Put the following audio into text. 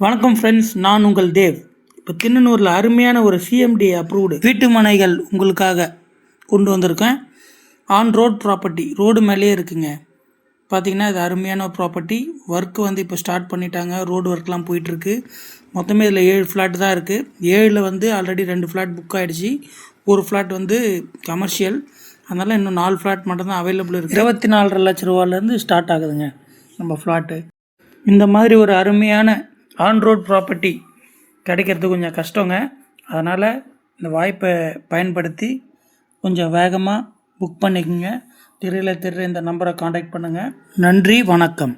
வணக்கம் ஃப்ரெண்ட்ஸ், நான் உங்கள் தேவ். இப்போ திண்ணனூரில் அருமையான ஒரு சிஎம்டி அப்ரூவ்டு வீட்டு மனைகள் உங்களுக்காக கொண்டு வந்திருக்கேன். ஆன் ரோட் ப்ராப்பர்ட்டி, ரோடு மேலேயே இருக்குங்க. பார்த்திங்கன்னா இது அருமையான ப்ராப்பர்ட்டி. ஒர்க்கு இப்போ ஸ்டார்ட் பண்ணிட்டாங்க. ரோடு ஒர்க்லாம் போயிட்டுருக்கு. மொத்தமே இதில் 7 ஃப்ளாட் தான் இருக்குது. 7ல் ஆல்ரெடி 2 ஃப்ளாட் புக் ஆகிடுச்சு. ஒரு ஃப்ளாட் கமர்ஷியல். அதனால் இன்னும் 4 ஃப்ளாட் மட்டும்தான் அவைலபிள் இருக்குது. 24.5 லட்ச ரூபாலேருந்து ஸ்டார்ட் ஆகுதுங்க நம்ம ஃப்ளாட்டு. இந்த மாதிரி ஒரு அருமையான ஆன் ரோட் ப்ராப்பர்ட்டி கிடைக்கிறது கொஞ்சம் கஷ்டங்க. அதனால் இந்த வாய்ப்பை பயன்படுத்தி கொஞ்சம் வேகமாக புக் பண்ணிக்கோங்க. திரையில் இந்த நம்பரை காண்டாக்ட் பண்ணுங்கள். நன்றி, வணக்கம்.